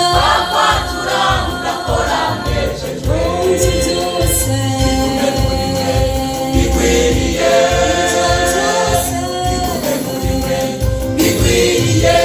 wakwatura mugakora mwejejwe byose bikwiriye bigume muri mwe bikwiriye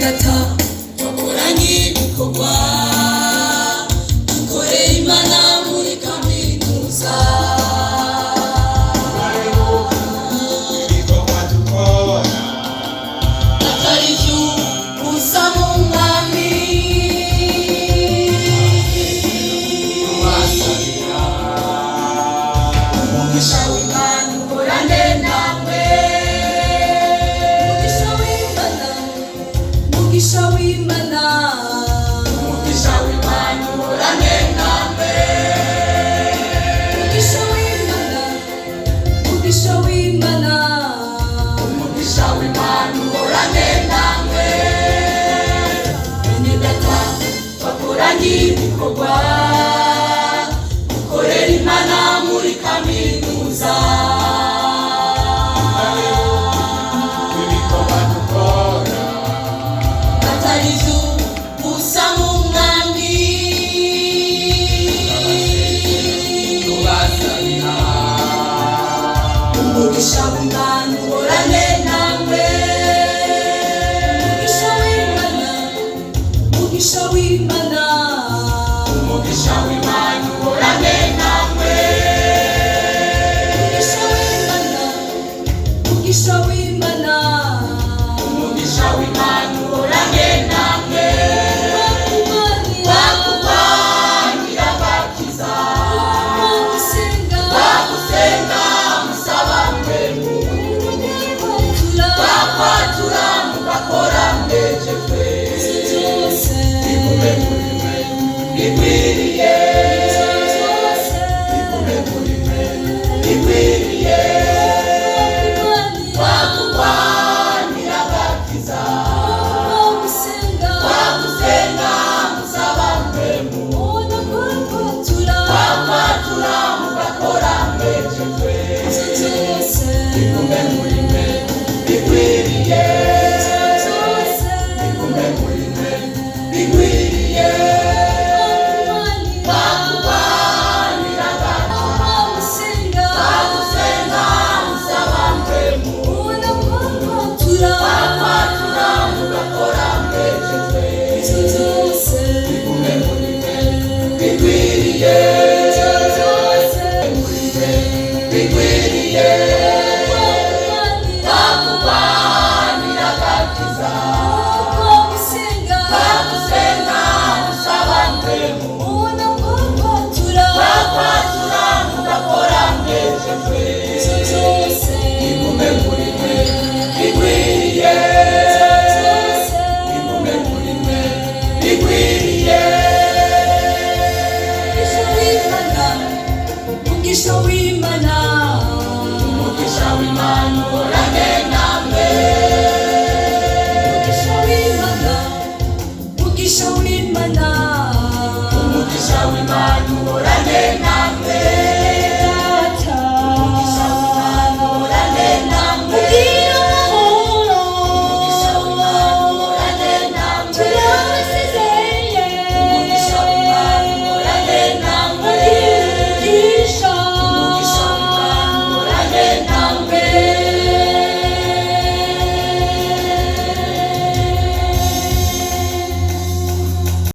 data wakoranye ibikorwa dukoreye Imana muri kaminuza ibikorwa dukora atari iby'ubusa mu mwami tubasabira umugisha w'Imana uhorane namwe umugisha w'Imana uhorane namwe umugisha w'Imana uhorane namwe bene data bakoranye ibikorwa dukorera Imana muri kaminuza ibikorwa dukora atari iby'ubusa mu mwami tubasabira umugisha w'Imana uhorane namwe umugisha w'Imana uhorane namwe umugisha w'Imana uhorane namwe bakubanira bakiza bagusenga musaba mbemu bakwatura mugakora mwejejwe bigume muri mwe bikwiriye bigume muri mwe bikwiriye bakubanira bakiza bagusenga musaba mbemu bakwatura mugakora mwejejwe bigume muri mwe bikwiriye bigume muri mwe bikwiriye bakubanira bakiza bagusenga musaba mbemu bakwatura mugakora mwejejwe bigume muri mwe bikwiriye muri mwe bikwiriye bakubanira bakiza bagusenga musaba mbemu bakwatura mugakora mwejejwe bigume muri mwe bikwiriye bigume muri mwe bikwiriye umugisha w'Imana uhorane namwe umugisha w'Imana uhorane namwe